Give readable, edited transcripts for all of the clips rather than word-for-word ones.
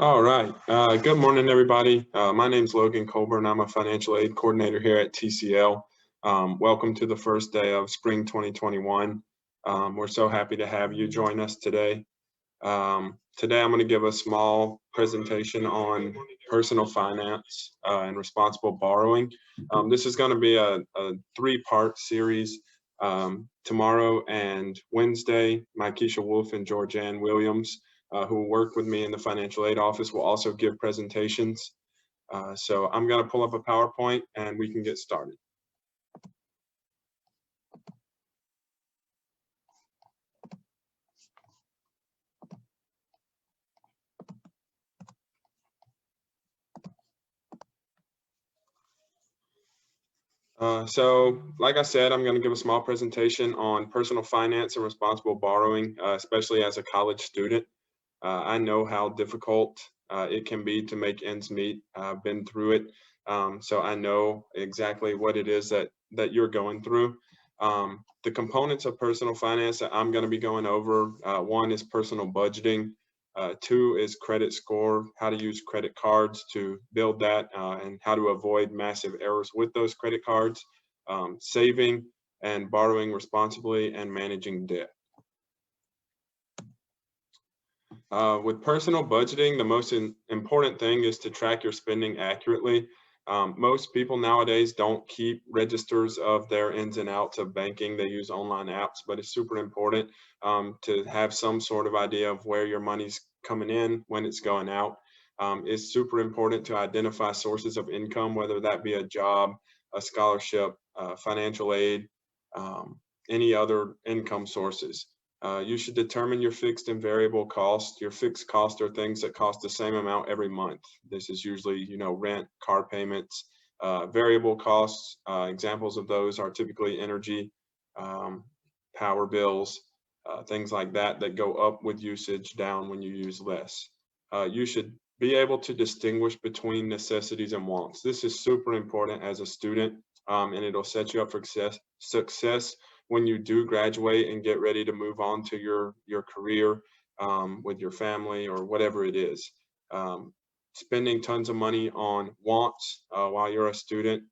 All right. Good morning, everybody. My name's Logan Colburn. I'm a financial aid coordinator here at TCL. Welcome to the first day of spring 2021. We're so happy to have you join us today. Today, I'm going to give a small presentation on personal finance and responsible borrowing. This is going to be a three-part series. Tomorrow and Wednesday, Keisha Wolf and Georgianne Williams, who work with me in the financial aid office, will also give presentations. So I'm going to pull up a PowerPoint and we can get started. So like I said, I'm going to give a small presentation on personal finance and responsible borrowing, especially as a college student. I know how difficult it can be to make ends meet. I've been through it, so I know exactly what it is that you're going through. The components of personal finance that I'm going to be going over, one is personal budgeting. Two is credit score, how to use credit cards to build that, and how to avoid massive errors with those credit cards. Saving and borrowing responsibly, and managing debt. With personal budgeting, the most important thing is to track your spending accurately. Most people nowadays don't keep registers of their ins and outs of banking. They use online apps, but it's super important to have some sort of idea of where your money's coming in, when it's going out. It's super important to identify sources of income, whether that be a job, a scholarship, financial aid, any other income sources. You should determine your fixed and variable costs. Your fixed costs are things that cost the same amount every month. This is usually, rent, car payments. Variable costs, examples of those are typically energy, power bills, things like that go up with usage, down when you use less. You should be able to distinguish between necessities and wants. This is super important as a student, and it'll set you up for success when you do graduate and get ready to move on to your career with your family or whatever it is. Spending tons of money on wants while you're a student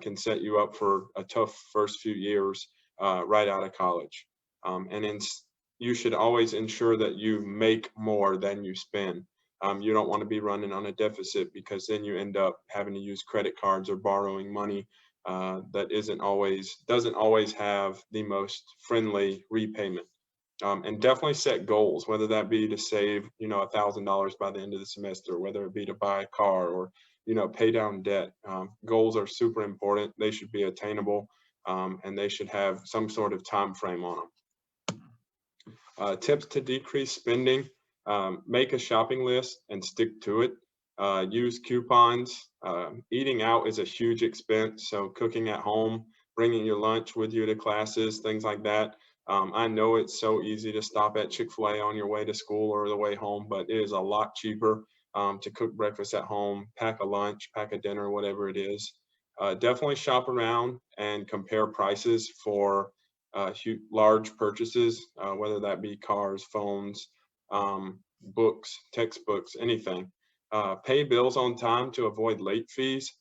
can set you up for a tough first few years right out of college. And you should always ensure that you make more than you spend. You don't want to be running on a deficit, because then you end up having to use credit cards or borrowing money that doesn't always have the most friendly repayment. And definitely set goals, whether that be to save, $1,000 by the end of the semester, whether it be to buy a car or, pay down debt. Goals are super important. They should be attainable, and they should have some sort of time frame on them. Tips to decrease spending: make a shopping list and stick to it. Use coupons. Eating out is a huge expense, so cooking at home, bringing your lunch with you to classes, things like that. I know it's so easy to stop at Chick-fil-A on your way to school or the way home, but it is a lot cheaper to cook breakfast at home, pack a lunch, pack a dinner, whatever it is. Definitely shop around and compare prices for large purchases, whether that be cars, phones, books, textbooks, anything. Pay bills on time to avoid late fees.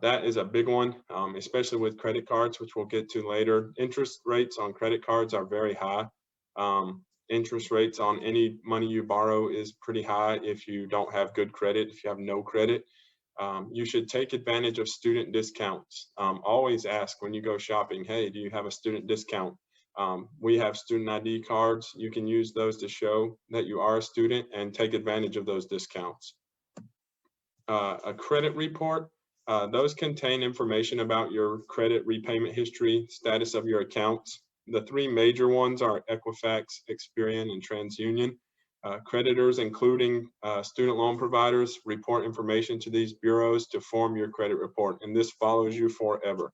That is a big one, especially with credit cards, which we'll get to later. Interest rates on credit cards are very high. Interest rates on any money you borrow is pretty high if you don't have good credit, if you have no credit. You should take advantage of student discounts. Always ask when you go shopping, hey, do you have a student discount? We have student ID cards. You can use those to show that you are a student and take advantage of those discounts. A credit report. Those contain information about your credit repayment history, status of your accounts. The three major ones are Equifax, Experian, and TransUnion. Creditors, including student loan providers, report information to these bureaus to form your credit report, and this follows you forever.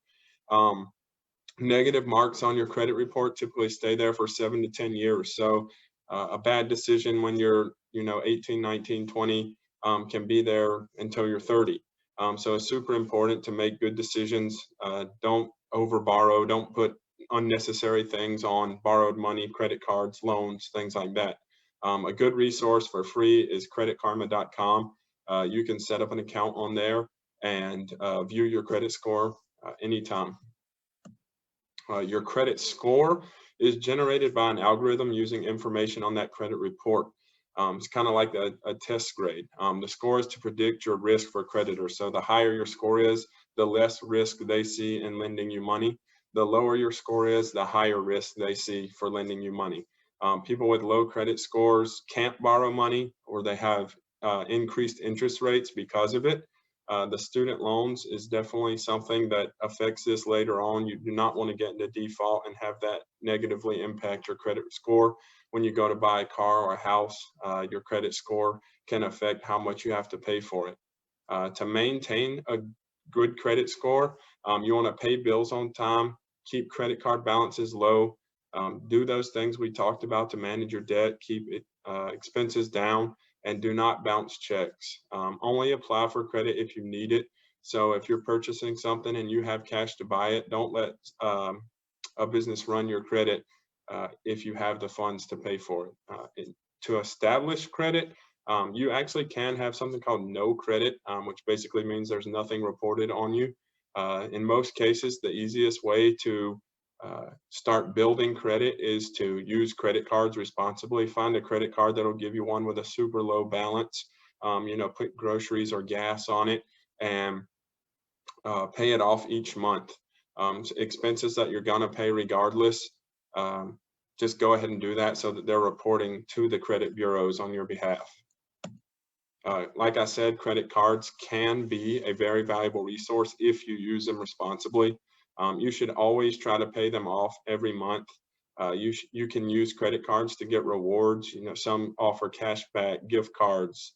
Negative marks on your credit report typically stay there for 7 to 10 years. So a bad decision when you're 18, 19, 20 can be there until you're 30. So it's super important to make good decisions. Don't over borrow. Don't put unnecessary things on borrowed money, credit cards, loans, things like that. A good resource for free is creditkarma.com. You can set up an account on there and view your credit score anytime. Your credit score is generated by an algorithm using information on that credit report. It's kind of like a test grade. The score is to predict your risk for creditors. So the higher your score is, the less risk they see in lending you money. The lower your score is, the higher risk they see for lending you money. People with low credit scores can't borrow money, or they have increased interest rates because of it. The student loans is definitely something that affects this later on. You do not want to get into default and have that negatively impact your credit score. When you go to buy a car or a house, your credit score can affect how much you have to pay for it. To maintain a good credit score, you want to pay bills on time, keep credit card balances low, do those things we talked about to manage your debt, keep expenses down, and do not bounce checks. Only apply for credit if you need it. So if you're purchasing something and you have cash to buy it, don't let a business run your credit if you have the funds to pay for it. To establish credit, you actually can have something called no credit, which basically means there's nothing reported on you. In most cases, the easiest way to start building credit is to use credit cards responsibly. Find a credit card that'll give you one with a super low balance. Put groceries or gas on it and pay it off each month. Expenses that you're gonna pay regardless, just go ahead and do that so that they're reporting to the credit bureaus on your behalf. Like I said, credit cards can be a very valuable resource if you use them responsibly. You should always try to pay them off every month. You can use credit cards to get rewards. Some offer cash back, gift cards,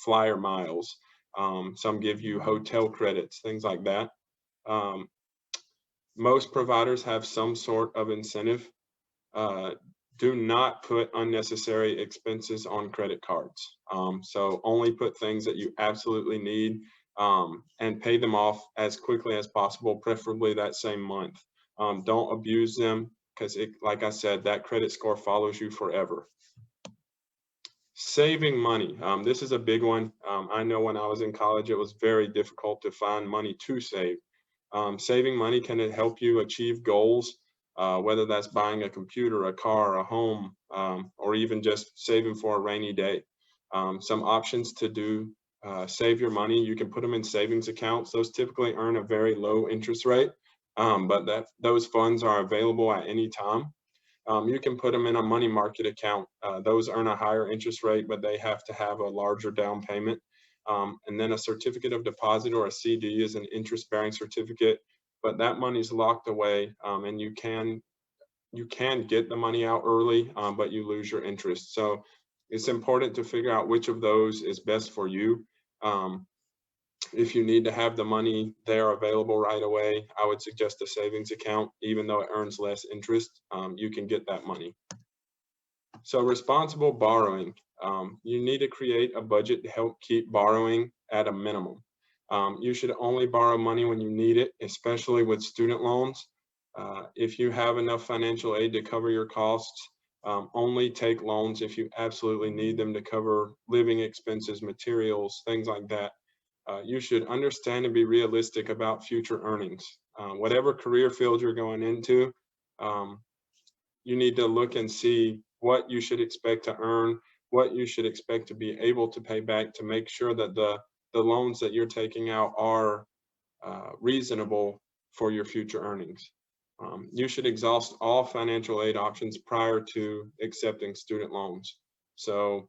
flyer miles. Some give you hotel credits, things like that. Most providers have some sort of incentive. Do not put unnecessary expenses on credit cards. So only put things that you absolutely need and pay them off as quickly as possible, preferably that same month. Don't abuse them because, like I said, that credit score follows you forever. Saving money. This is a big one. I know when I was in college, it was very difficult to find money to save. Saving money can help you achieve goals, whether that's buying a computer, a car, a home, or even just saving for a rainy day. Some options to do save your money. You can put them in savings accounts. Those typically earn a very low interest rate, but those funds are available at any time. You can put them in a money market account. Those earn a higher interest rate, but they have to have a larger down payment. And then a certificate of deposit or a CD is an interest-bearing certificate, but that money's locked away, and you can get the money out early, but you lose your interest. So it's important to figure out which of those is best for you. If you need to have the money there available right away, I would suggest a savings account. Even though it earns less interest, you can get that money. So responsible borrowing. You need to create a budget to help keep borrowing at a minimum. You should only borrow money when you need it, especially with student loans. If you have enough financial aid to cover your costs, only take loans if you absolutely need them to cover living expenses, materials, things like that. You should understand and be realistic about future earnings. Whatever career field you're going into, you need to look and see what you should expect to earn, what you should expect to be able to pay back to make sure that the loans that you're taking out are reasonable for your future earnings. You should exhaust all financial aid options prior to accepting student loans. So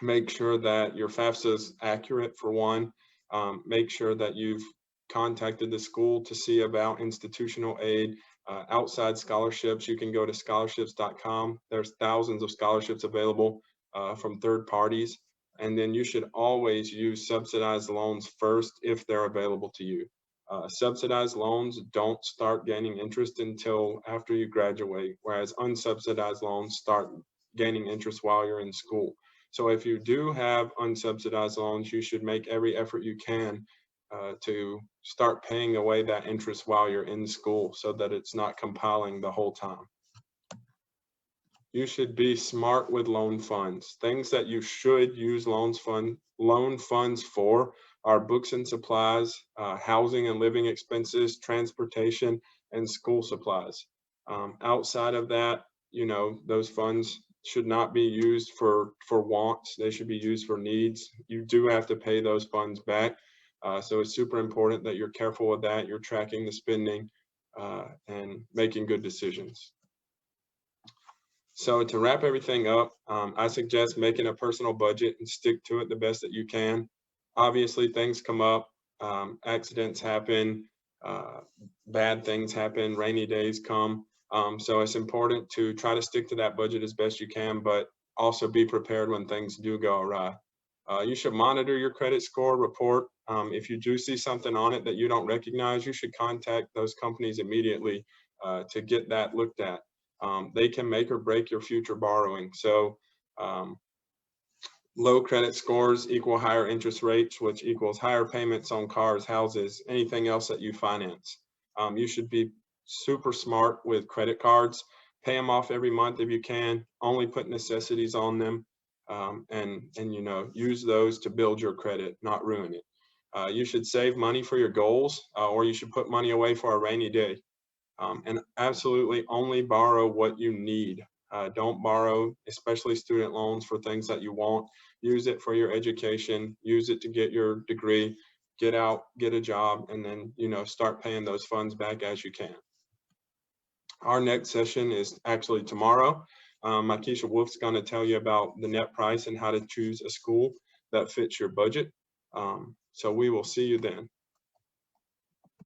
make sure that your FAFSA is accurate for one. Make sure that you've contacted the school to see about institutional aid. Outside scholarships, you can go to scholarships.com. There's thousands of scholarships available from third parties. And then you should always use subsidized loans first if they're available to you. Subsidized loans don't start gaining interest until after you graduate, whereas unsubsidized loans start gaining interest while you're in school. So if you do have unsubsidized loans, you should make every effort you can to start paying away that interest while you're in school so that it's not compiling the whole time. You should be smart with loan funds. Things that you should use loan funds for are books and supplies, housing and living expenses, transportation, and school supplies. Outside of that, those funds should not be used for wants. They should be used for needs. You do have to pay those funds back. So it's super important that you're careful with that. You're tracking the spending and making good decisions. So to wrap everything up, I suggest making a personal budget and stick to it the best that you can. Obviously, things come up, accidents happen, uh, bad things happen, rainy days come. So it's important to try to stick to that budget as best you can, but also be prepared when things do go awry. You should monitor your credit score report. If you do see something on it that you don't recognize, you should contact those companies immediately to get that looked at. They can make or break your future borrowing. So um, low credit scores equal higher interest rates, which equals higher payments on cars, houses, anything else that you finance. You should be super smart with credit cards. Pay them off every month if you can. Only put necessities on them, and use those to build your credit, not ruin it. You should save money for your goals, or you should put money away for a rainy day. And absolutely only borrow what you need. Don't borrow, especially student loans, for things that you want. Use it for your education, use it to get your degree, get out, get a job, and then, start paying those funds back as you can. Our next session is actually tomorrow. Makisha Wolf's going to tell you about the net price and how to choose a school that fits your budget. So we will see you then.